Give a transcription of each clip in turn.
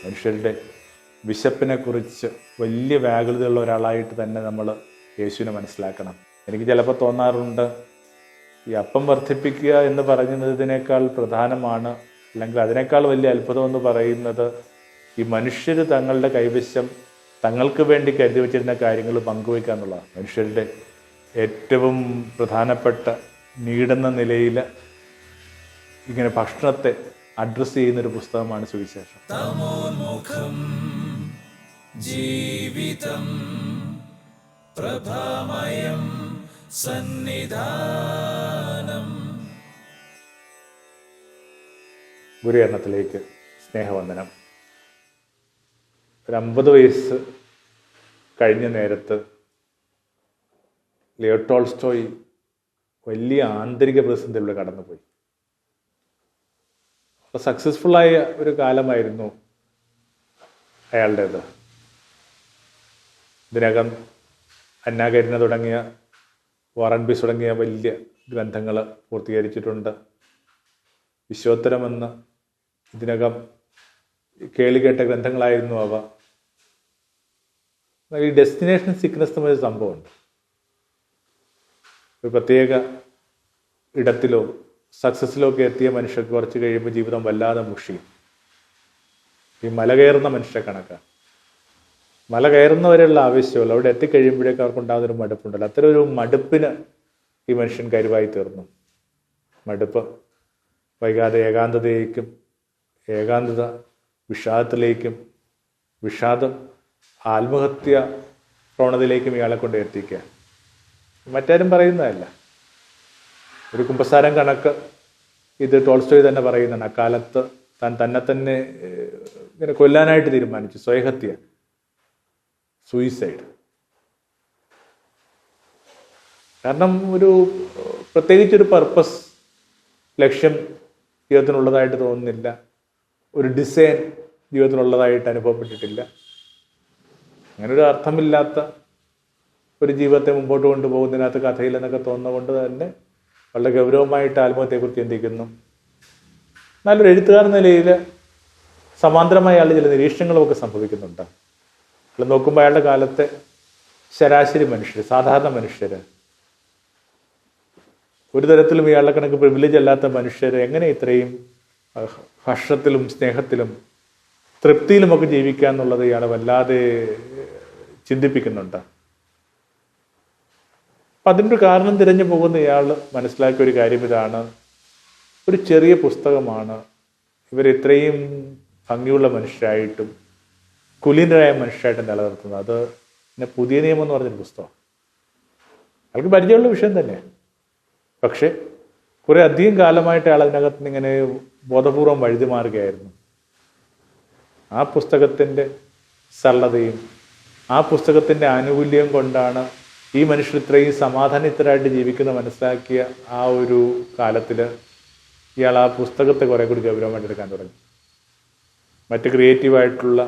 മനുഷ്യരുടെ വിശപ്പിനെക്കുറിച്ച് വലിയ വ്യാകുലതയുള്ള ഒരാളായിട്ട് തന്നെ നമ്മൾ യേശുവിനെ മനസ്സിലാക്കണം. എനിക്ക് ചിലപ്പോൾ തോന്നാറുണ്ട്, ഈ അപ്പം വർദ്ധിപ്പിക്കുക എന്ന് പറയുന്നതിനേക്കാൾ പ്രധാനമാണ്, അല്ലെങ്കിൽ അതിനേക്കാൾ വലിയ അത്ഭുതം എന്ന് പറയുന്നത് ഈ മനുഷ്യർ തങ്ങളുടെ കൈവശം തങ്ങൾക്ക് വേണ്ടി കരുതി വച്ചിരുന്ന കാര്യങ്ങൾ പങ്കുവയ്ക്കുക എന്നുള്ളതാണ്. മനുഷ്യരുടെ ഏറ്റവും പ്രധാനപ്പെട്ട നീടെന്ന നിലയിൽ ഇങ്ങനെ ഭക്ഷണത്തെ അഡ്രസ്സ് ചെയ്യുന്നൊരു പുസ്തകമാണ് സുവിശേഷം. ജീവിതം പ്രഭാമയം സന്നിധാനം. ഗുരുകരണത്തിലേക്ക് സ്നേഹവന്ദനം. ഒരു 50 വയസ്സ് കഴിഞ്ഞ നേരത്ത് ലിയോ ടോൾസ്റ്റോയ് വലിയ ആന്തരിക പ്രതിസന്ധിയിലൂടെ കടന്നുപോയി. അപ്പോൾ സക്സസ്ഫുള്ളായ ഒരു കാലമായിരുന്നു അയാളുടേത്. ഇതിനകം അന്നാ കരീന തുടങ്ങിയ വാർ ആൻഡ് പീസ് തുടങ്ങിയ വലിയ ഗ്രന്ഥങ്ങൾ പൂർത്തീകരിച്ചിട്ടുണ്ട്. വിശ്വോത്തരമെന്ന് ഇതിനകം കേളികേട്ട ഗ്രന്ഥങ്ങളായിരുന്നു അവ. ഈ ഡെസ്റ്റിനേഷൻ സിക്നസ് എന്നൊരു സംഭവമുണ്ട്. ഒരു പ്രത്യേക ഇടത്തിലോ സക്സസ്സിലോ ഒക്കെ എത്തിയ മനുഷ്യർക്ക് കുറച്ച് കഴിയുമ്പോൾ ജീവിതം വല്ലാതെ മുഷിയും. ഈ മല കയറുന്ന മനുഷ്യരെ കണക്കാണ്. മല കയറുന്നവരെയുള്ള ആവശ്യമുള്ളൂ, അവിടെ എത്തിക്കഴിയുമ്പോഴേക്കും അവർക്കുണ്ടാകുന്നൊരു മടുപ്പുണ്ടല്ലോ. അത്തരം ഒരു മടുപ്പിന് ഈ മനുഷ്യൻ കരുവായി തീർന്നു. മടുപ്പ് വൈകാതെ ഏകാന്തതയിലേക്കും, ഏകാന്തത വിഷാദത്തിലേക്കും, വിഷാദം ആത്മഹത്യ പ്രവണതയിലേക്കും ഇയാളെ കൊണ്ട് എത്തിക്കുക. മറ്റാരും പറയുന്നതല്ല. ഒരു കുമ്പസാരം കണക്ക് ഇത് ടോൾസ്റ്റോയ് തന്നെ പറയുന്നതാണ്. അക്കാലത്ത് താൻ തന്നെ ഇങ്ങനെ കൊല്ലാനായിട്ട് തീരുമാനിച്ചു. സ്വയഹത്യ, സൂയിസൈഡ്. കാരണം ഒരു പ്രത്യേകിച്ചൊരു പർപ്പസ്, ലക്ഷ്യം ജീവിതത്തിനുള്ളതായിട്ട് തോന്നുന്നില്ല. ഒരു ഡിസൈൻ ജീവിതത്തിനുള്ളതായിട്ട് അനുഭവപ്പെട്ടിട്ടില്ല. അങ്ങനെ ഒരു അർത്ഥമില്ലാത്ത ഒരു ജീവിതത്തെ മുമ്പോട്ട് കൊണ്ടുപോകുന്നതിനകത്ത് കഥയില്ലെന്നൊക്കെ തോന്നുന്നതുകൊണ്ട് തന്നെ വളരെ ഗൗരവമായിട്ട് ആത്മഹത്യയെക്കുറിച്ച് ചിന്തിക്കുന്നു. നല്ലൊരു എഴുത്തുകാരൻ നിലയിൽ സമാന്തരമായ അയാളുടെ ചില നിരീക്ഷണങ്ങളുമൊക്കെ സംഭവിക്കുന്നുണ്ട്. അയാൾ നോക്കുമ്പോൾ അയാളുടെ കാലത്തെ ശരാശരി മനുഷ്യർ, സാധാരണ മനുഷ്യർ, ഒരു തരത്തിലും ഇയാളുടെ കണക്ക് പ്രിവിലേജ് അല്ലാത്ത മനുഷ്യർ എങ്ങനെ ഇത്രയും ഹർഷത്തിലും സ്നേഹത്തിലും തൃപ്തിയിലുമൊക്കെ ജീവിക്കുക എന്നുള്ളത് ഇയാളെ വല്ലാതെ ചിന്തിപ്പിക്കുന്നുണ്ട്. അപ്പം അതിൻ്റെ ഒരു കാരണം തിരഞ്ഞു പോകുന്ന ഇയാൾ മനസ്സിലാക്കിയ ഒരു കാര്യം ഇതാണ്: ഒരു ചെറിയ പുസ്തകമാണ് ഇവരിത്രയും ഭംഗിയുള്ള മനുഷ്യരായിട്ടും കുലീനരായ മനുഷ്യരായിട്ടും നിലനിർത്തുന്നത്. അത് പിന്നെ പുതിയ നിയമം എന്ന് പറഞ്ഞൊരു പുസ്തകം. അയാൾക്ക് പരിചയമുള്ള വിഷയം തന്നെയാണ്. പക്ഷെ കുറെ അധികം കാലമായിട്ട് അയാൾ അതിനകത്ത് നിന്ന് ഇങ്ങനെ ബോധപൂർവം വഴുതി മാറുകയായിരുന്നു. ആ പുസ്തകത്തിൻ്റെ സരളതയും ആ പുസ്തകത്തിൻ്റെ ആനുകൂല്യം കൊണ്ടാണ് ഈ മനുഷ്യർ ഇത്രയും സമാധാനിതരായിട്ട് ജീവിക്കുന്ന മനസ്സിലാക്കിയ ആ ഒരു കാലത്തിൽ ഇയാൾ ആ പുസ്തകത്തെ കുറെ കൂടി ഗൗരവമായിട്ട് എടുക്കാൻ തുടങ്ങി. മറ്റ് ക്രിയേറ്റീവായിട്ടുള്ള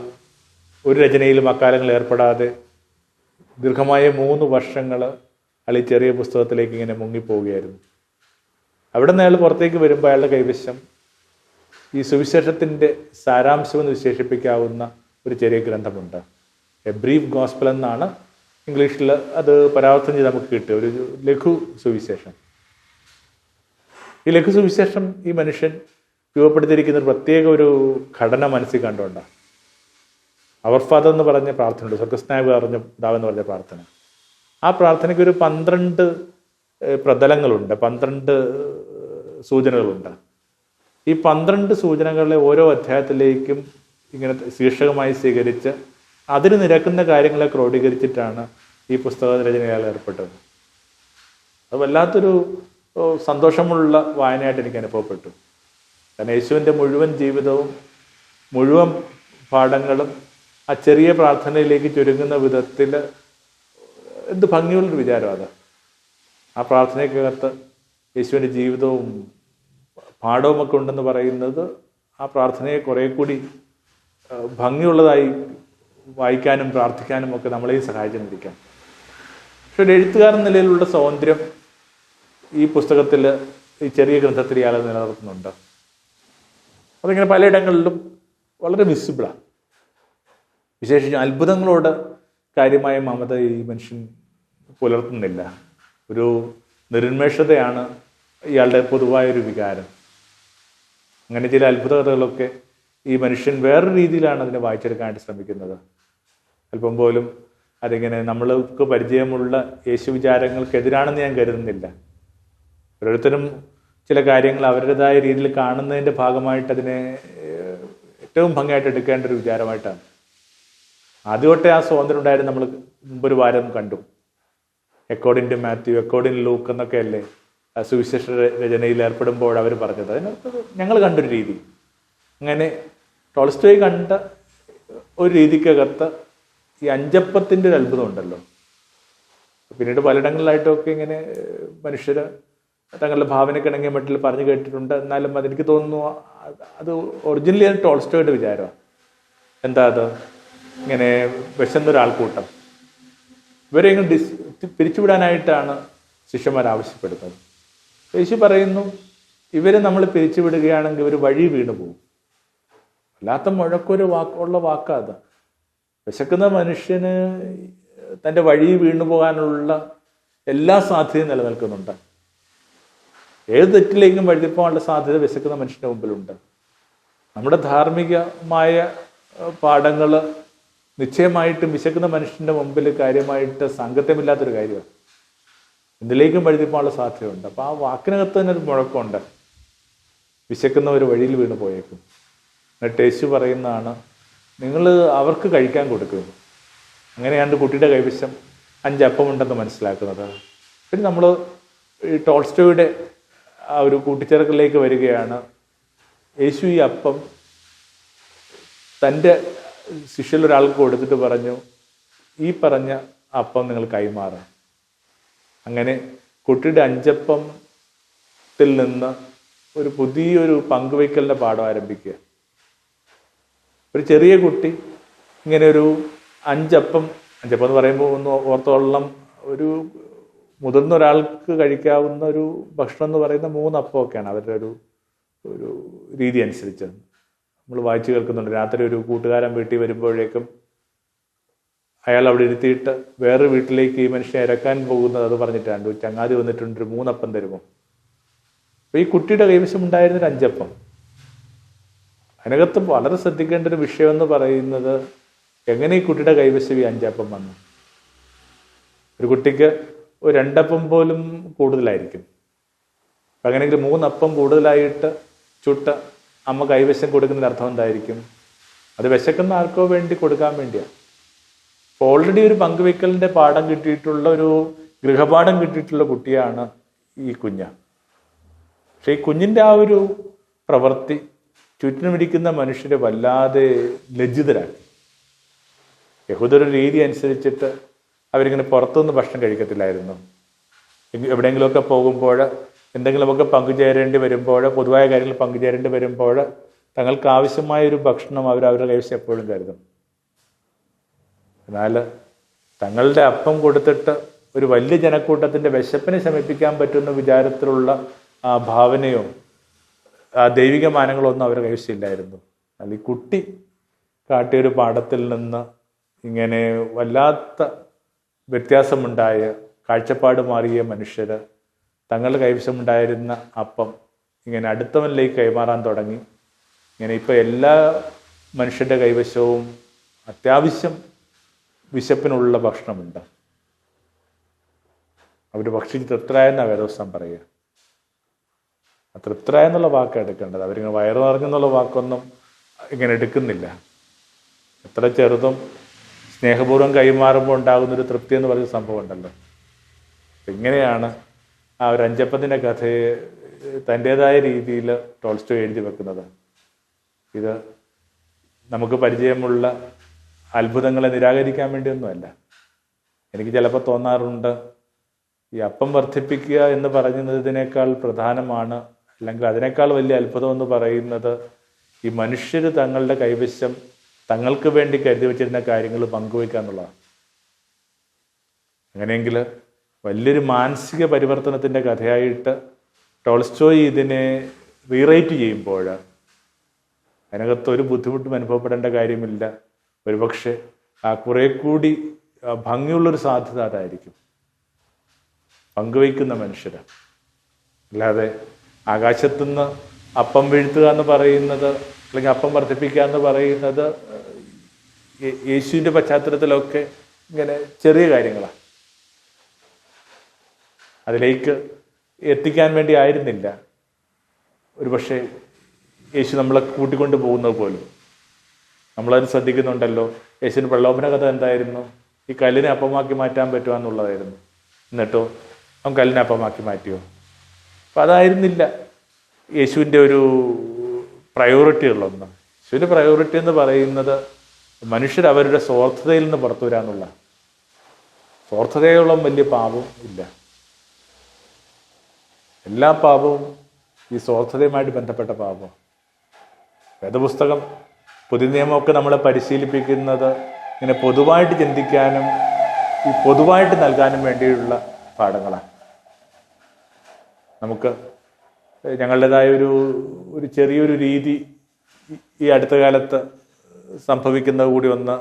ഒരു രചനയിലും അക്കാലങ്ങളിൽ ഏർപ്പെടാതെ ദീർഘമായ 3 വർഷങ്ങൾ അയാൾ ഈ ചെറിയ പുസ്തകത്തിലേക്ക് ഇങ്ങനെ മുങ്ങിപ്പോവുകയായിരുന്നു. അവിടെ നിന്ന് അയാൾ പുറത്തേക്ക് വരുമ്പോൾ അയാളുടെ കൈവശം ഈ സുവിശേഷത്തിൻ്റെ സാരാംശമെന്ന് വിശേഷിപ്പിക്കാവുന്ന ഒരു ചെറിയ ഗ്രന്ഥമുണ്ട്. എ ബ്രീഫ് ഗോസ്പൽ എന്നാണ് ഇംഗ്ലീഷിൽ അത് പരാവർത്തനം ചെയ്ത് നമുക്ക് കിട്ടുക. ഒരു ലഘു സുവിശേഷം. ഈ ലഘു സുവിശേഷം ഈ മനുഷ്യൻ രൂപപ്പെടുത്തിയിരിക്കുന്ന ഒരു പ്രത്യേക ഒരു ഘടന മനസ്സിൽ കണ്ടുകൊണ്ടാണ്. അവർ ഫാദർ എന്ന് പറഞ്ഞ പ്രാർത്ഥനയുണ്ട്, സ്വർഗസ്നായ പറഞ്ഞ പിതാവെന്ന് പറഞ്ഞ പ്രാർത്ഥന. ആ പ്രാർത്ഥനയ്ക്ക് ഒരു 12 പ്രതലങ്ങളുണ്ട്, 12 സൂചനകളുണ്ട്. ഈ 12 സൂചനകളിലെ ഓരോ അധ്യായത്തിലേക്കും ഇങ്ങനെ ശീർഷകമായി സ്വീകരിച്ച് അതിന് നിരക്കുന്ന കാര്യങ്ങളെ ക്രോഡീകരിച്ചിട്ടാണ് ഈ പുസ്തക രചനയാൽ ഏർപ്പെട്ടത്. അത് വല്ലാത്തൊരു സന്തോഷമുള്ള വായനയായിട്ട് എനിക്ക് അനുഭവപ്പെട്ടു. കാരണം യേശുവിൻ്റെ മുഴുവൻ ജീവിതവും മുഴുവൻ പാഠങ്ങളും ആ ചെറിയ പ്രാർത്ഥനയിലേക്ക് ചുരുങ്ങുന്ന വിധത്തിൽ എന്ത് ഭംഗിയുള്ളൊരു വിചാരം അത്. ആ പ്രാർത്ഥനയ്ക്കകത്ത് യേശുവിൻ്റെ ജീവിതവും പാഠവുമൊക്കെ ഉണ്ടെന്ന് പറയുന്നത് ആ പ്രാർത്ഥനയെ കുറേ കൂടി ഭംഗിയുള്ളതായി വായിക്കാനും പ്രാർത്ഥിക്കാനും ഒക്കെ നമ്മളെയും സഹായിച്ചിരിക്കാം. പക്ഷെ ഒരു എഴുത്തുകാരൻ നിലയിലുള്ള സ്വാതന്ത്ര്യം ഈ പുസ്തകത്തിൽ, ഈ ചെറിയ ഗ്രന്ഥത്തിൽ ഇയാൾ നിലനിർത്തുന്നുണ്ട്. അതിങ്ങനെ പലയിടങ്ങളിലും വളരെ വിസിബിളാണ്. വിശേഷിച്ചും അത്ഭുതങ്ങളോട് കാര്യമായ മമത ഈ മനുഷ്യൻ പുലർത്തുന്നില്ല. ഒരു നിരുന്മേഷതയാണ് ഇയാളുടെ പൊതുവായൊരു വികാരം. അങ്ങനെ ചില അത്ഭുത കഥകളൊക്കെ ഈ മനുഷ്യൻ വേറൊരു രീതിയിലാണ് അതിനെ വായിച്ചെടുക്കാനായിട്ട് ശ്രമിക്കുന്നത്. അല്പം പോലും അതിങ്ങനെ നമ്മൾക്ക് പരിചയമുള്ള യേശു വിചാരങ്ങൾക്കെതിരാണെന്ന് ഞാൻ കരുതുന്നില്ല. ഓരോരുത്തരും ചില കാര്യങ്ങൾ അവരുടേതായ രീതിയിൽ കാണുന്നതിൻ്റെ ഭാഗമായിട്ട് അതിനെ ഏറ്റവും ഭംഗിയായിട്ട് എടുക്കേണ്ട ഒരു വിചാരമായിട്ടാണ്. ആദ്യമൊട്ടേ ആ സ്വാതന്ത്ര്യം ഉണ്ടായിരുന്നു. നമ്മൾ മുമ്പൊരു വാരം കണ്ടു. According to Matthew, according to Luke എന്നൊക്കെ അല്ലേ സുവിശേഷ രചനയിൽ ഏർപ്പെടുമ്പോൾ അവർ പറഞ്ഞത്. അതിനകത്ത് ഞങ്ങൾ കണ്ടൊരു രീതി, അങ്ങനെ ടോൾസ്റ്റോയ് കണ്ട ഒരു രീതിക്കകത്ത് ഈ അഞ്ചപ്പത്തിൻ്റെ ഒരു അത്ഭുതം ഉണ്ടല്ലോ. പിന്നീട് പലയിടങ്ങളിലായിട്ടൊക്കെ ഇങ്ങനെ മനുഷ്യർ തങ്ങളുടെ ഭാവനക്കിണങ്ങിയ മട്ടിൽ പറഞ്ഞു കേട്ടിട്ടുണ്ട്. എന്നാലും അതെനിക്ക് തോന്നുന്നു അത് ഒറിജിനലി അത് ടോൾസ്റ്റോയുടെ വിചാരമാണ്. എന്താ അത്? ഇങ്ങനെ വിശന്നൊരാൾക്കൂട്ടം, ഇവരെ ഇങ്ങനെ പിരിച്ചുവിടാനായിട്ടാണ് ശിഷ്യന്മാർ ആവശ്യപ്പെടുന്നത്. യേശു പറയുന്നു, ഇവരെ നമ്മൾ പിരിച്ചുവിടുകയാണെങ്കിൽ ഇവർ വഴി വീണു പോകും. അല്ലാത്ത മുഴക്കൊരു വാക്കുള്ള വാക്കാത്. വിശക്കുന്ന മനുഷ്യന് തൻ്റെ വഴി വീണു പോകാനുള്ള എല്ലാ സാധ്യതയും നിലനിൽക്കുന്നുണ്ട്. ഏത് തെറ്റിലേക്കും വഴിതിപ്പോകാനുള്ള സാധ്യത വിശക്കുന്ന മനുഷ്യൻ്റെ മുമ്പിലുണ്ട്. നമ്മുടെ ധാർമ്മികമായ പാഠങ്ങൾ നിശ്ചയമായിട്ടും വിശക്കുന്ന മനുഷ്യൻ്റെ മുമ്പിൽ കാര്യമായിട്ട് സാങ്കത്യമില്ലാത്തൊരു കാര്യമാണ്. എന്തിലേക്കും വഴിതിപ്പോകാനുള്ള സാധ്യതയുണ്ട്. അപ്പോൾ ആ വാക്കിനകത്ത് തന്നെ ഒരു മുഴക്കമുണ്ട്. വിശക്കുന്നവർ വഴിയിൽ വീണ് പോയേക്കും. എന്നിട്ട് യേശു പറയുന്നതാണ്, നിങ്ങൾ അവർക്ക് കഴിക്കാൻ കൊടുക്കും. അങ്ങനെയാണ് കുട്ടിയുടെ കൈവശം 5 അപ്പമുണ്ടെന്ന് മനസ്സിലാക്കുന്നത്. പിന്നെ നമ്മൾ ഈ ടോൾസ്റ്റോയുടെ ആ ഒരു കൂട്ടിച്ചേർക്കലിലേക്ക് വരികയാണ്. യേശു ഈ അപ്പം തൻ്റെ ശിഷ്യരൊരാൾക്ക് കൊടുത്തിട്ട് പറഞ്ഞു, ഈ പറഞ്ഞ അപ്പം നിങ്ങൾ കൈമാറുക. അങ്ങനെ കുട്ടിയുടെ 5 അപ്പത്തിൽ നിന്ന് ഒരു പുതിയൊരു പങ്കുവയ്ക്കലിൻ്റെ പാഠം ആരംഭിക്കുക. ഒരു ചെറിയ കുട്ടി ഇങ്ങനെ ഒരു 5 അപ്പം എന്ന് പറയുമ്പോൾ ഒന്ന് ഓർത്തോളം, ഒരു മുതിർന്ന ഒരാൾക്ക് കഴിക്കാവുന്ന ഒരു ഭക്ഷണം എന്ന് പറയുന്ന 3 അപ്പമൊക്കെയാണ് അവരുടെ ഒരു രീതി അനുസരിച്ച് നമ്മൾ വായിച്ചു കേൾക്കുന്നുണ്ട്. രാത്രി ഒരു കൂട്ടുകാരൻ വീട്ടിൽ വരുമ്പോഴേക്കും അയാൾ അവിടെ ഇരുത്തിയിട്ട് വേറെ വീട്ടിലേക്ക് ഈ മനുഷ്യനെ ഇറക്കാൻ പോകുന്നത് അത് പറഞ്ഞിട്ടാണ്. ഒരു ചങ്ങാതി വന്നിട്ടുണ്ട്, ഒരു 3 അപ്പം തരുമോ? അപ്പോൾ ഈ കുട്ടിയുടെ കൈവശം ഉണ്ടായിരുന്നൊരു 5 അപ്പം. അതിനകത്ത് വളരെ ശ്രദ്ധിക്കേണ്ട ഒരു വിഷയം എന്ന് പറയുന്നത്, എങ്ങനെ ഈ കുട്ടിയുടെ കൈവശം ഈ 5 അപ്പം വന്നു? ഒരു കുട്ടിക്ക് ഒരു 2 അപ്പം പോലും കൂടുതലായിരിക്കും. അപ്പം അങ്ങനെയെങ്കിൽ 3 അപ്പം കൂടുതലായിട്ട് ചുട്ട് അമ്മ കൈവശം കൊടുക്കുന്നതിന് അർത്ഥം എന്തായിരിക്കും? അത് വിശക്കുന്ന ആർക്കോ വേണ്ടി കൊടുക്കാൻ വേണ്ടിയാണ്. അപ്പോൾ ഓൾറെഡി ഒരു പങ്കുവയ്ക്കലിൻ്റെ പാഠം കിട്ടിയിട്ടുള്ള, ഒരു ഗൃഹപാഠം കിട്ടിയിട്ടുള്ള കുട്ടിയാണ് ഈ കുഞ്ഞ്. പക്ഷെ ഈ കുഞ്ഞിൻ്റെ ആ ഒരു പ്രവൃത്തി ചുറ്റിനുമിരിക്കുന്ന മനുഷ്യരെ വല്ലാതെ ലജ്ജിതരാക്കി. യഹൂദരുടെ രീതി അനുസരിച്ചിട്ട് അവരിങ്ങനെ പുറത്തുനിന്ന് ഭക്ഷണം കഴിക്കത്തില്ലായിരുന്നു. എവിടെയെങ്കിലുമൊക്കെ പോകുമ്പോൾ, എന്തെങ്കിലുമൊക്കെ പങ്കുചേരേണ്ടി വരുമ്പോൾ, പൊതുവായ കാര്യങ്ങൾ പങ്കുചേരേണ്ടി വരുമ്പോൾ തങ്ങൾക്ക് ആവശ്യമായൊരു ഭക്ഷണം അവരുടെ കൈവശം എപ്പോഴും കരുതും. എന്നാൽ തങ്ങളുടെ അപ്പം കൊടുത്തിട്ട് ഒരു വലിയ ജനക്കൂട്ടത്തിൻ്റെ വിശപ്പിനെ ശമിപ്പിക്കാൻ പറ്റുന്ന വിചാരത്തിലുള്ള ആ ഭാവനയോ ആ ദൈവിക മാനങ്ങളൊന്നും അവരുടെ കൈവശമില്ലായിരുന്നു. എന്നാൽ ഈ കുട്ടി കാട്ടിയൊരു പാഠത്തിൽ നിന്ന് ഇങ്ങനെ വല്ലാത്ത വ്യത്യാസമുണ്ടായ, കാഴ്ചപ്പാട് മാറിയ മനുഷ്യർ തങ്ങളുടെ കൈവശമുണ്ടായിരുന്ന അപ്പം ഇങ്ങനെ അടുത്തവനിലേക്ക് കൈമാറാൻ തുടങ്ങി. ഇങ്ങനെ ഇപ്പോൾ എല്ലാ മനുഷ്യരുടെ കൈവശവും അത്യാവശ്യം വിശപ്പിനുള്ള ഭക്ഷണമുണ്ട്. അവർ ഭക്ഷിച്ച് തൃപ്തരായെന്നാണ് വേദോസ്തം പറയുക. ആ തൃപ്തരായെന്നുള്ള വാക്കാണ് എടുക്കേണ്ടത്. അവരിങ്ങനെ വയറ് നിറഞ്ഞെന്നുള്ള വാക്കൊന്നും ഇങ്ങനെ എടുക്കുന്നില്ല. എത്ര ചെറുതും സ്നേഹപൂർവ്വം കൈമാറുമ്പോൾ ഉണ്ടാകുന്നൊരു തൃപ്തി എന്ന് പറയുന്ന സംഭവം ഉണ്ടല്ലോ. ഇങ്ങനെയാണ് ആ ഒരു 5 അപ്പത്തിൻ്റെ കഥയെ തൻ്റേതായ രീതിയിൽ ടോൾസ്റ്റോയ് എഴുതി വെക്കുന്നത്. ഇത് നമുക്ക് പരിചയമുള്ള അത്ഭുതങ്ങളെ നിരാകരിക്കാൻ വേണ്ടിയൊന്നുമല്ല. എനിക്ക് ചിലപ്പോൾ തോന്നാറുണ്ട്, ഈ അപ്പം വർദ്ധിപ്പിക്കുക എന്ന് പറയുന്നതിനേക്കാൾ പ്രധാനമാണ്, അല്ലെങ്കിൽ അതിനേക്കാൾ വലിയ അത്ഭുതം എന്ന് പറയുന്നത് ഈ മനുഷ്യർ തങ്ങളുടെ കൈവശം തങ്ങൾക്ക് വേണ്ടി കരുതി വച്ചിരുന്ന കാര്യങ്ങൾ പങ്കുവയ്ക്കുക എന്നുള്ളതാണ്. അങ്ങനെയെങ്കിൽ വലിയൊരു മാനസിക പരിവർത്തനത്തിൻ്റെ കഥയായിട്ട് ടോൾസ്റ്റോയ് ഇതിനെ റീറൈറ്റ് ചെയ്യുമ്പോൾ അതിനകത്ത് ഒരു ബുദ്ധിമുട്ടും അനുഭവപ്പെടേണ്ട കാര്യമില്ല. ഒരുപക്ഷെ കുറെ കൂടി ഭംഗിയുള്ളൊരു സാധ്യത അതായിരിക്കും. പങ്കുവയ്ക്കുന്ന മനുഷ്യര്. അല്ലാതെ ആകാശത്തുനിന്ന് അപ്പം വീഴ്ത്തുക എന്ന് പറയുന്നത്, അല്ലെങ്കിൽ അപ്പം വർദ്ധിപ്പിക്കുക എന്ന് പറയുന്നത് യേശുവിൻ്റെ പശ്ചാത്തലത്തിലൊക്കെ ഇങ്ങനെ ചെറിയ കാര്യങ്ങളാണ്. അതിലേക്ക് എത്തിക്കാൻ വേണ്ടി ആയിരുന്നില്ല ഒരുപക്ഷെ യേശു നമ്മളെ കൂട്ടിക്കൊണ്ട് പോകുന്നത് പോലും. നമ്മളത് ശ്രദ്ധിക്കുന്നുണ്ടല്ലോ. യേശുവിൻ്റെ പ്രലോഭന കഥ എന്തായിരുന്നു? ഈ കല്ലിനെ അപ്പമാക്കി മാറ്റാൻ പറ്റുക എന്നുള്ളതായിരുന്നു. എന്നിട്ടോ അവൻ കല്ലിനെ അപ്പമാക്കി മാറ്റിയോ? അപ്പം അതായിരുന്നില്ല യേശുവിൻ്റെ ഒരു പ്രയോറിറ്റി ഉള്ളൊന്ന്. യേശുവിൻ്റെ പ്രയോറിറ്റി എന്ന് പറയുന്നത് മനുഷ്യർ അവരുടെ സ്വാർത്ഥതയിൽ നിന്ന് പുറത്തു വരാന്നുള്ള. സ്വാർത്ഥതയോളം വലിയ പാപം ഇല്ല. എല്ലാ പാപവും ഈ സ്വാർത്ഥതയുമായിട്ട് ബന്ധപ്പെട്ട പാപം. വേദപുസ്തകം, പുതിയ നിയമമൊക്കെ നമ്മളെ പരിശീലിപ്പിക്കുന്നത് ഇങ്ങനെ പൊതുവായിട്ട് ചിന്തിക്കാനും ഈ പൊതുവായിട്ട് നൽകാനും വേണ്ടിയുള്ള പാഠങ്ങളാണ്. നമുക്ക് ഞങ്ങളുടേതായ ഒരു ചെറിയൊരു രീതി ഈ അടുത്ത കാലത്ത് സംഭവിക്കുന്നത് കൂടി ഒന്ന്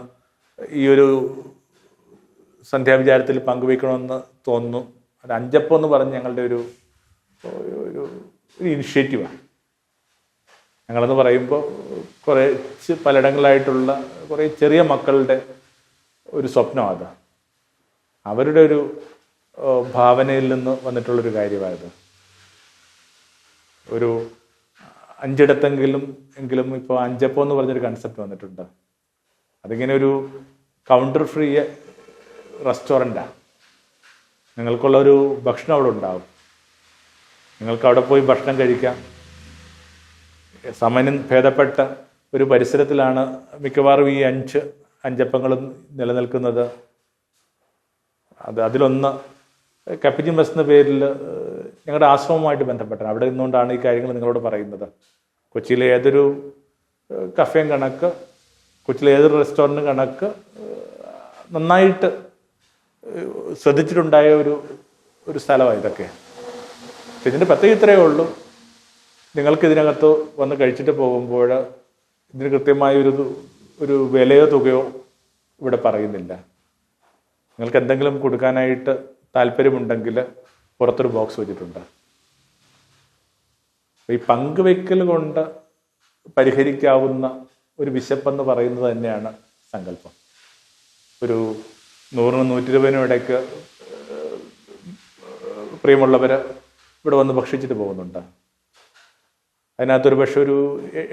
ഈ ഒരു സന്ധ്യാവിചാരത്തിൽ പങ്കുവയ്ക്കണമെന്ന് തോന്നുന്നു. അത് അഞ്ചപ്പം എന്ന് പറഞ്ഞ് ഞങ്ങളുടെ ഒരു ഇനിഷ്യേറ്റീവാണ്. ഞങ്ങളെന്ന് പറയുമ്പോൾ കുറേ പലയിടങ്ങളിലായിട്ടുള്ള കുറേ ചെറിയ മക്കളുടെ ഒരു സ്വപ്നം അത്. അവരുടെ ഒരു ഭാവനയിൽ നിന്ന് വന്നിട്ടുള്ളൊരു കാര്യമായത്. ഒരു 5 ഇടത്തെങ്കിലും ഇപ്പോൾ അഞ്ചപ്പം എന്ന് പറഞ്ഞൊരു കൺസെപ്റ്റ് വന്നിട്ടുണ്ട്. അതിങ്ങനെ ഒരു കൗണ്ടർ ഫ്രീ റെസ്റ്റോറൻറ്റാണ്. നിങ്ങൾക്കുള്ള ഒരു ഭക്ഷണം അവിടെ ഉണ്ടാവും. നിങ്ങൾക്ക് അവിടെ പോയി ഭക്ഷണം കഴിക്കാം. സമയം ഭേദപ്പെട്ട ഒരു പരിസരത്തിലാണ് മിക്കവാറും ഈ 5 അഞ്ചപ്പങ്ങളും നിലനിൽക്കുന്നത്. അതിലൊന്ന് കപ്പിച്ചിൻ മെസ് എന്ന പേരിൽ ഞങ്ങളുടെ ആശ്രമവുമായിട്ട് ബന്ധപ്പെട്ടാണ്. അവിടെ നിന്നുകൊണ്ടാണ് ഈ കാര്യങ്ങൾ നിങ്ങളോട് പറയുന്നത്. കൊച്ചിയിലെ ഏതൊരു കഫേയും കണക്ക്, കൊച്ചിയിലെ ഏതൊരു റെസ്റ്റോറൻറ്റും കണക്ക് നന്നായിട്ട് ശ്രദ്ധിച്ചിട്ടുണ്ടായ ഒരു സ്ഥലമാണ് ഇതൊക്കെ. ഇതിൻ്റെ പ്രത്യേകത ഇത്രയേ ഉള്ളൂ. നിങ്ങൾക്ക് ഇതിനകത്ത് വന്ന് കഴിച്ചിട്ട് പോകുമ്പോൾ ഇതിന് കൃത്യമായ ഒരു വിലയോ തുകയോ ഇവിടെ പറയുന്നില്ല. നിങ്ങൾക്ക് എന്തെങ്കിലും കൊടുക്കാനായിട്ട് താല്പര്യമുണ്ടെങ്കിൽ പുറത്തൊരു ബോക്സ് വെച്ചിട്ടുണ്ട്. ഈ പങ്കുവയ്ക്കൽ കൊണ്ട് പരിഹരിക്കാവുന്ന ഒരു വിശപ്പെന്ന് പറയുന്നത് തന്നെയാണ് സങ്കല്പം. ഒരു 100-120 ഇടയ്ക്ക് പ്രിയമുള്ളവർ ഇവിടെ വന്ന് ഭക്ഷിച്ചിട്ട് പോകുന്നുണ്ട്. അതിനകത്തൊരു പക്ഷെ ഒരു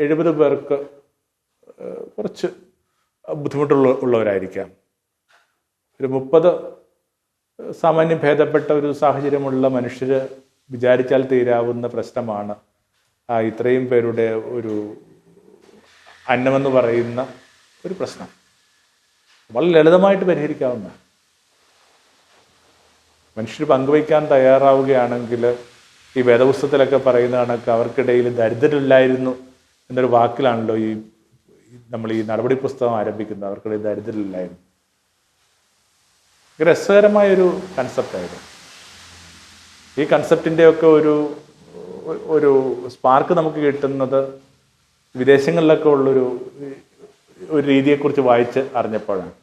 70 പേർക്ക് കുറച്ച് ബുദ്ധിമുട്ടുള്ളവരായിരിക്കാം. ഒരു 30 സാമാന്യം ഭേദപ്പെട്ട ഒരു സാഹചര്യമുള്ള മനുഷ്യർ വിചാരിച്ചാൽ തീരാവുന്ന പ്രശ്നമാണ് ഇത്രയും പേരുടെ ഒരു അന്നമെന്ന് പറയുന്ന ഒരു പ്രശ്നം. വളരെ ലളിതമായിട്ട് പരിഹരിക്കാവുന്ന. മനുഷ്യർ പങ്കുവയ്ക്കാൻ തയ്യാറാവുകയാണെങ്കിൽ ഈ വേദപുസ്തകത്തിലൊക്കെ പറയുന്ന കണക്ക് അവർക്കിടയിൽ ദരിദ്രരില്ലായിരുന്നു എന്നൊരു വാക്കിലാണല്ലോ നമ്മൾ ഈ നടപടി പുസ്തകം ആരംഭിക്കുന്നത്. അവർക്കിടയിൽ ദരിദ്രരില്ലായിരുന്നു. രസകരമായൊരു കൺസെപ്റ്റായിരുന്നു. ഈ കൺസെപ്റ്റിൻ്റെയൊക്കെ ഒരു സ്പാർക്ക് നമുക്ക് കിട്ടുന്നത് വിദേശങ്ങളിലൊക്കെ ഉള്ളൊരു രീതിയെക്കുറിച്ച് വായിച്ച് അറിഞ്ഞപ്പോഴാണ്.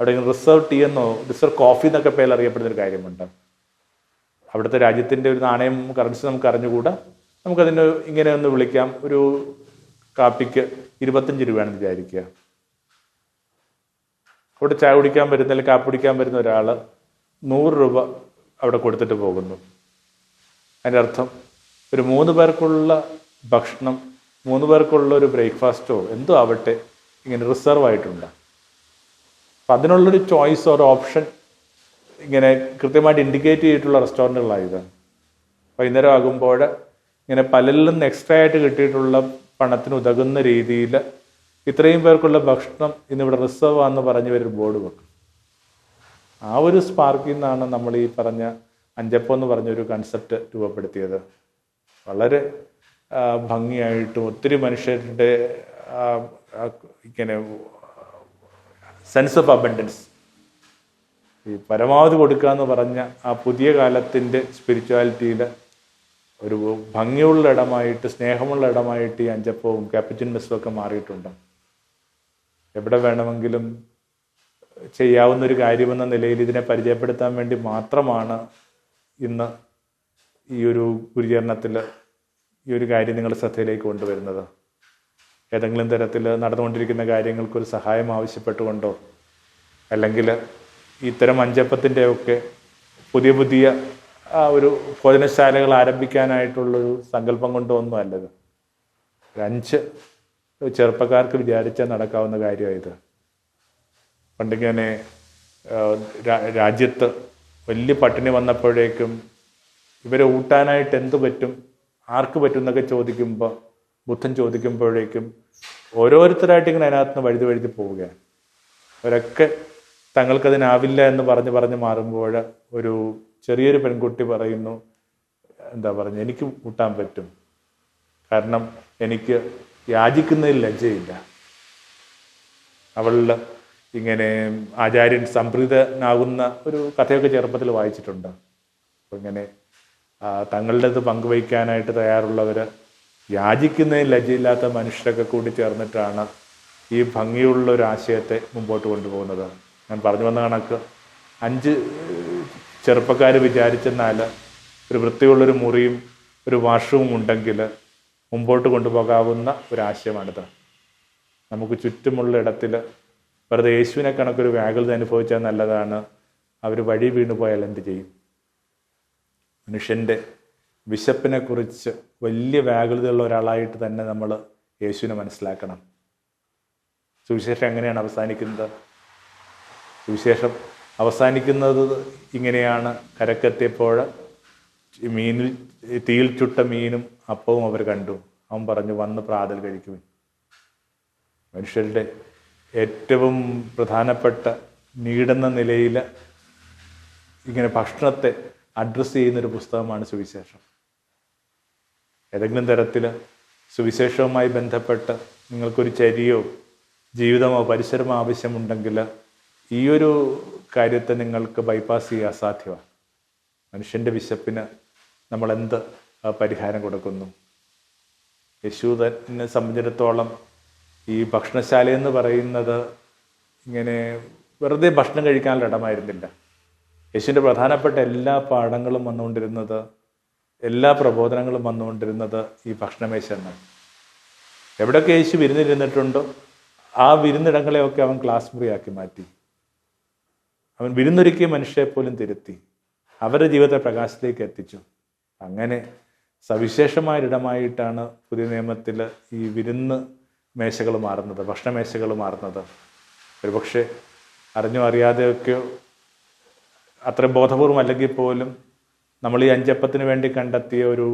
അവിടെ റിസർവ് ടീ എന്നോ റിസർവ് കോഫി എന്നൊക്കെ പേരിൽ അറിയപ്പെടുന്നൊരു കാര്യമുണ്ട്. അവിടുത്തെ രാജ്യത്തിൻ്റെ ഒരു നാണയം കറൻസി നമുക്ക് അറിഞ്ഞുകൂടാ. നമുക്കതിന് ഇങ്ങനെ ഒന്ന് വിളിക്കാം. ഒരു കാപ്പിക്ക് 25 രൂപയാണെന്ന് വിചാരിക്കുക. അവിടെ ചായ കുടിക്കാൻ വരുന്ന അല്ലെങ്കിൽ കാപ്പി കുടിക്കാൻ വരുന്ന ഒരാൾ 100 രൂപ അവിടെ കൊടുത്തിട്ട് പോകുന്നു. അതിൻ്റെ അർത്ഥം ഒരു 3 പേർക്കുള്ള ഭക്ഷണം, 3 പേർക്കുള്ള ഒരു ബ്രേക്ക്ഫാസ്റ്റോ എന്തോ ആവട്ടെ ഇങ്ങനെ റിസർവ് ആയിട്ടുണ്ട്. അപ്പം അതിനുള്ളൊരു ചോയ്സ് ഒരു ഓപ്ഷൻ ഇങ്ങനെ കൃത്യമായിട്ട് ഇൻഡിക്കേറ്റ് ചെയ്തിട്ടുള്ള റെസ്റ്റോറൻറ്റുകളായത്. വൈകുന്നേരം ആകുമ്പോൾ ഇങ്ങനെ പലരിൽ നിന്ന് എക്സ്ട്രാ ആയിട്ട് കിട്ടിയിട്ടുള്ള പണത്തിന് ഉതകുന്ന രീതിയിൽ ഇത്രയും പേർക്കുള്ള ഭക്ഷണം ഇന്നിവിടെ റിസർവ് ആണെന്ന് പറഞ്ഞ് ഒരു ബോർഡ് വെക്കും. ആ ഒരു സ്പാർക്കിൽ നിന്നാണ് നമ്മൾ ഈ പറഞ്ഞ അഞ്ചപ്പം എന്ന് പറഞ്ഞൊരു കൺസെപ്റ്റ് രൂപപ്പെടുത്തിയത്. വളരെ ഭംഗിയായിട്ടും ഒത്തിരി മനുഷ്യരുടെ ഇങ്ങനെ സെൻസ് ഓഫ് അബൻഡൻസ്, ഈ പരമാവധി കൊടുക്കുക എന്ന് പറഞ്ഞ ആ പുതിയ കാലത്തിൻ്റെ സ്പിരിച്വാലിറ്റിയിൽ ഒരു ഭംഗിയുള്ള ഇടമായിട്ട്, സ്നേഹമുള്ള ഇടമായിട്ട് ഈ അഞ്ചപ്പവും ക്യാപ്പിച്ചിൻ മെസ്സും ഒക്കെ മാറിയിട്ടുണ്ട്. എവിടെ വേണമെങ്കിലും ചെയ്യാവുന്നൊരു കാര്യമെന്ന നിലയിൽ ഇതിനെ പരിചയപ്പെടുത്താൻ വേണ്ടി മാത്രമാണ് ഇന്ന് ഈ ഒരു ഗുരുചരണത്തിൽ ഈ ഒരു കാര്യം നിങ്ങളുടെ ശ്രദ്ധയിലേക്ക് കൊണ്ടുവരുന്നത്. ഏതെങ്കിലും തരത്തിൽ നടന്നുകൊണ്ടിരിക്കുന്ന കാര്യങ്ങൾക്കൊരു സഹായം ആവശ്യപ്പെട്ടുകൊണ്ടോ, അല്ലെങ്കിൽ ഇത്തരം അഞ്ചപ്പത്തിൻ്റെയൊക്കെ പുതിയ പുതിയ ഒരു ഭോജനശാലകൾ ആരംഭിക്കാനായിട്ടുള്ളൊരു സങ്കല്പം കൊണ്ടോ ഒന്നും അല്ലത്. 5 ചെറുപ്പക്കാർക്ക് വിചാരിച്ചാൽ നടക്കാവുന്ന കാര്യമായത്. പണ്ടിങ്ങനെ രാജ്യത്ത് വലിയ പട്ടിണി വന്നപ്പോഴേക്കും ഇവരെ ഊട്ടാനായിട്ട് എന്ത് പറ്റും, ആർക്ക് പറ്റും എന്നൊക്കെ ചോദിക്കുമ്പോൾ, ബുദ്ധൻ ചോദിക്കുമ്പോഴേക്കും ഓരോരുത്തരായിട്ട് ഇങ്ങനെ അതിനകത്ത് നിന്ന് വഴുതി പോവുകയാണ്. അവരൊക്കെ തങ്ങൾക്കതിനാവില്ല എന്ന് പറഞ്ഞ് മാറുമ്പോൾ ഒരു ചെറിയൊരു പെൺകുട്ടി പറയുന്നു, എനിക്ക് ഊട്ടാൻ പറ്റും, കാരണം എനിക്ക് യാചിക്കുന്നതിൽ ലജ്ജയില്ല. അവളിൽ ഇങ്ങനെ ആചാര്യൻ സംപ്രീതനാകുന്ന ഒരു കഥയൊക്കെ ചെറുപ്പത്തിൽ വായിച്ചിട്ടുണ്ട്. അപ്പോൾ ഇങ്ങനെ തങ്ങളുടേത് പങ്കുവയ്ക്കാനായിട്ട് തയ്യാറുള്ളവർ, യാചിക്കുന്നതിൽ ലജ്ജയില്ലാത്ത മനുഷ്യരൊക്കെ കൂടി ചേർന്നിട്ടാണ് ഈ ഭംഗിയുള്ള ഒരു ആശയത്തെ മുമ്പോട്ട് കൊണ്ടുപോകുന്നത്. ഞാൻ പറഞ്ഞു വന്ന കണക്ക് 5 ചെറുപ്പക്കാർ വിചാരിച്ചെന്നാൽ ഒരു വൃത്തിയുള്ളൊരു മുറിയും ഒരു വാഷ്റൂമും ഉണ്ടെങ്കിൽ മുമ്പോട്ട് കൊണ്ടുപോകാവുന്ന ഒരാശയമാണിത്. നമുക്ക് ചുറ്റുമുള്ള ഇടത്തിൽ വെറുതെ യേശുവിനെ കണക്കൊരു വ്യാകുലത അനുഭവിച്ചാൽ നല്ലതാണ്. അവർ വഴി വീണു പോയാൽ എന്ത് ചെയ്യും? മനുഷ്യൻ്റെ വിശപ്പിനെക്കുറിച്ച് വലിയ വ്യാകുലതയുള്ള ഒരാളായിട്ട് തന്നെ നമ്മൾ യേശുവിനെ മനസ്സിലാക്കണം. സുവിശേഷം എങ്ങനെയാണ് അവസാനിക്കുന്നത്? സുവിശേഷം അവസാനിക്കുന്നത് ഇങ്ങനെയാണ്: കരക്കെത്തിയപ്പോൾ തീയിൽ ചുട്ട മീനും അപ്പവും അവർ കണ്ടു. അവൻ പറഞ്ഞു, വന്ന് പ്രാതൽ കഴിക്കുവിൻ. മനുഷ്യരുടെ ഏറ്റവും പ്രധാനപ്പെട്ട നീടെന്ന നിലയിൽ ഇങ്ങനെ ഭക്ഷണത്തെ അഡ്രസ്സ് ചെയ്യുന്നൊരു പുസ്തകമാണ് സുവിശേഷം. ഏതെങ്കിലും തരത്തിൽ സുവിശേഷവുമായി ബന്ധപ്പെട്ട് നിങ്ങൾക്കൊരു ചര്യയോ ജീവിതമോ പരിസരമോ ആവശ്യമുണ്ടെങ്കിൽ ഈ ഒരു കാര്യത്തെ നിങ്ങൾക്ക് ബൈപ്പാസ് ചെയ്യുക അസാധ്യമാണ്. മനുഷ്യൻ്റെ വിശപ്പിന് നമ്മളെന്ത് പരിഹാരം കൊടുക്കുന്നു? യേശുവിനെ സംബന്ധിച്ചിടത്തോളം ഈ ഭക്ഷണശാല എന്ന് പറയുന്നത് ഇങ്ങനെ വെറുതെ ഭക്ഷണം കഴിക്കാനുള്ള ഇടമായിരുന്നില്ല. യേശുവിൻ്റെ പ്രധാനപ്പെട്ട എല്ലാ പാഠങ്ങളും വന്നുകൊണ്ടിരുന്നത്, എല്ലാ പ്രബോധനങ്ങളും വന്നുകൊണ്ടിരുന്നത് ഈ ഭക്ഷണമേശ എന്നാണ്. എവിടെയൊക്കെ യേശു വിരുന്നിരുന്നിട്ടുണ്ടോ ആ വിരുന്നിടങ്ങളെയൊക്കെ അവൻ ക്ലാസ് മുറിയാക്കി മാറ്റി. അവൻ വിരുന്നൊരുക്കിയ മനുഷ്യരെ പോലും തിരുത്തി അവരുടെ ജീവിതത്തെ പ്രകാശത്തിലേക്ക് എത്തിച്ചു. അങ്ങനെ സവിശേഷമായൊരിടമായിട്ടാണ് പുതിയ നിയമത്തിൽ ഈ വിരുന്ന് മേശകൾ മാറുന്നത്, ഭക്ഷണമേശകൾ മാറുന്നത്. ഒരുപക്ഷെ അറിഞ്ഞോ അറിയാതെയൊക്കെയോ അത്ര ബോധപൂർവം അല്ലെങ്കിൽ പോലും നമ്മൾ ഈ 5 അപ്പത്തിന് വേണ്ടി കണ്ടെത്തിയ ഒരു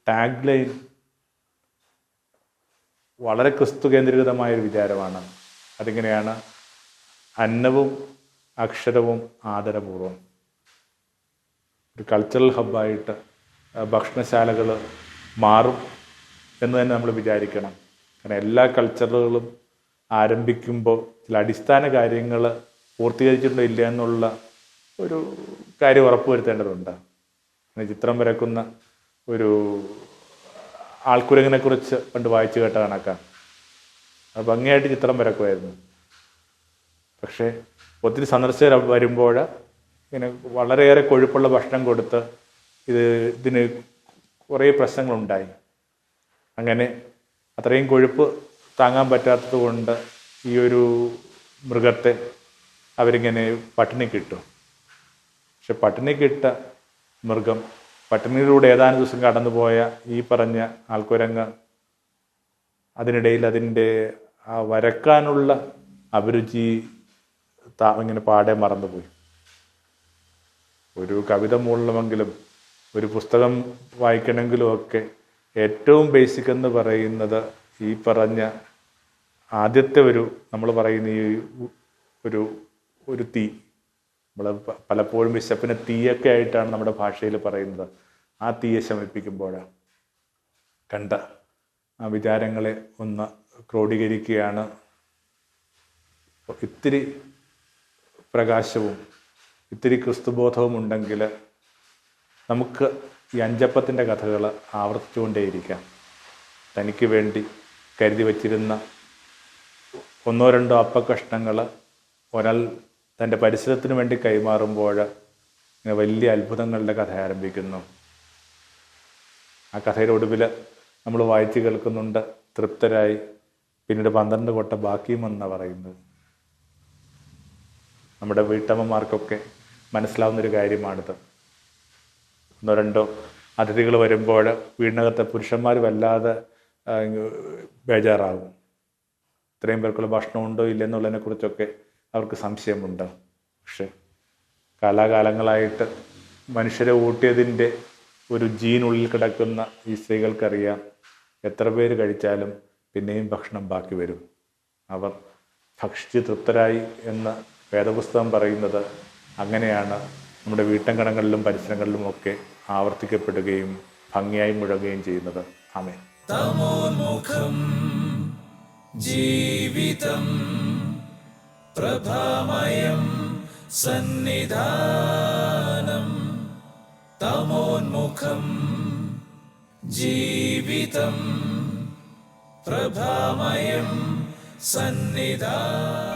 ടാഗ് ലൈൻ വളരെ ക്രിസ്തു കേന്ദ്രീകൃതമായൊരു വിചാരമാണ്. അതിങ്ങനെയാണ്: അന്നവും അക്ഷരവും ആദരപൂർവം. ഒരു കൾച്ചറൽ ഹബ്ബായിട്ട് ഭക്ഷണശാലകൾ മാറും എന്ന് തന്നെ നമ്മൾ വിചാരിക്കണം. കാരണം എല്ലാ കൾച്ചറുകളും ആരംഭിക്കുമ്പോൾ ചില അടിസ്ഥാന കാര്യങ്ങൾ പൂർത്തീകരിച്ചിട്ടുണ്ടോ ഇല്ല എന്നുള്ള ഒരു കാര്യം ഉറപ്പുവരുത്തേണ്ടതുണ്ട്. ചിത്രം വരക്കുന്ന ഒരു ആൾക്കുരങ്ങിനെ കുറിച്ച് പണ്ട് വായിച്ചു കേട്ട കണക്കാണ്. അത് ഭംഗിയായിട്ട് ചിത്രം വരക്കുമായിരുന്നു. പക്ഷേ ഒത്തിരി സന്ദർശകർ വരുമ്പോൾ ഇങ്ങനെ വളരെയേറെ കൊഴുപ്പുള്ള ഭക്ഷണം കൊടുത്ത് ഇതിന് കുറേ പ്രശ്നങ്ങളുണ്ടായി. അങ്ങനെ അത്രയും കൊഴുപ്പ് താങ്ങാൻ പറ്റാത്തത് കൊണ്ട് ഈ ഒരു മൃഗത്തെ അവരിങ്ങനെ പട്ടിണിക്കിട്ടു. പക്ഷെ പട്ടിണിക്കിട്ട മൃഗം പട്ടിണിയിലൂടെ ഏതാനും ദിവസം കടന്നുപോയ ഈ പറഞ്ഞ ആൾക്കുരങ്ങ് അതിനിടയിൽ അതിൻ്റെ ആ വരക്കാനുള്ള അഭിരുചി ഇങ്ങനെ പാടെ മറന്നുപോയി. ഒരു കവിത മൂളണമെങ്കിലും ഒരു പുസ്തകം വായിക്കണമെങ്കിലും ഒക്കെ ഏറ്റവും ബേസിക് എന്ന് പറയുന്നത് ഈ പറഞ്ഞ ആദ്യത്തെ നമ്മൾ പറയുന്ന ഈ ഒരു തീ. നമ്മൾ പലപ്പോഴും വിശപ്പിനെ തീയൊക്കെ ആയിട്ടാണ് നമ്മുടെ ഭാഷയിൽ പറയുന്നത്. ആ തീയെ ശമിപ്പിക്കുമ്പോഴാണ് കണ്ട ആ വിചാരങ്ങളെ ഒന്ന് ക്രോഡീകരിക്കുകയാണ്. ഇത്തിരി പ്രകാശവും ഇത്തിരി ക്രിസ്തുബോധവും ഉണ്ടെങ്കിൽ നമുക്ക് ഈ 5 അപ്പത്തിൻ്റെ കഥകൾ ആവർത്തിച്ചുകൊണ്ടേയിരിക്കാം. തനിക്ക് വേണ്ടി കരുതി വച്ചിരുന്ന ഒന്നോ രണ്ടോ അപ്പക്കഷ്ണങ്ങൾ ഒരാൾ തൻ്റെ പരിസരത്തിന് വേണ്ടി കൈമാറുമ്പോൾ ഇങ്ങനെ വലിയ അത്ഭുതങ്ങളുടെ കഥ ആരംഭിക്കുന്നു. ആ കഥയുടെ ഒടുവിൽ നമ്മൾ വായിച്ചു കേൾക്കുന്നുണ്ട്, തൃപ്തരായി പിന്നീട് 12 കൊട്ട ബാക്കിയുമെന്നാണ് പറയുന്നത്. നമ്മുടെ വീട്ടമ്മമാർക്കൊക്കെ മനസ്സിലാവുന്നൊരു കാര്യമാണിത്. ഒന്നോ രണ്ടോ അതിഥികൾ വരുമ്പോൾ വീടിനകത്തെ പുരുഷന്മാർ വല്ലാതെ ബേജാറാകും. ഇത്രയും പേർക്കുള്ള ഭക്ഷണം ഉണ്ടോ ഇല്ലെന്നുള്ളതിനെ കുറിച്ചൊക്കെ അവർക്ക് സംശയമുണ്ട്. പക്ഷെ കാലാകാലങ്ങളായിട്ട് മനുഷ്യരെ ഊട്ടിയതിൻ്റെ ഒരു ജീനുള്ളിൽ കിടക്കുന്ന ഈ സ്ത്രീകൾക്കറിയാം, എത്ര പേര് കഴിച്ചാലും പിന്നെയും ഭക്ഷണം ബാക്കി വരും. അവർ ഭക്ഷിച്ച് തൃപ്തരായി എന്ന് വേദപുസ്തകം പറയുന്നത് അങ്ങനെയാണ് നമ്മുടെ വീട്ടങ്കണങ്ങളിലും പരിസരങ്ങളിലുമൊക്കെ ആവർത്തിക്കപ്പെടുകയും ഭംഗിയായി മുഴങ്ങുകയും ചെയ്യുന്നത്. ആമേൻ. തമോന്മുഖം ജീവിതം പ്രഭാമയം സന്നിധാനം. തമോന്മുഖം ജീവിതം പ്രഭാമയം സന്നിധാനം.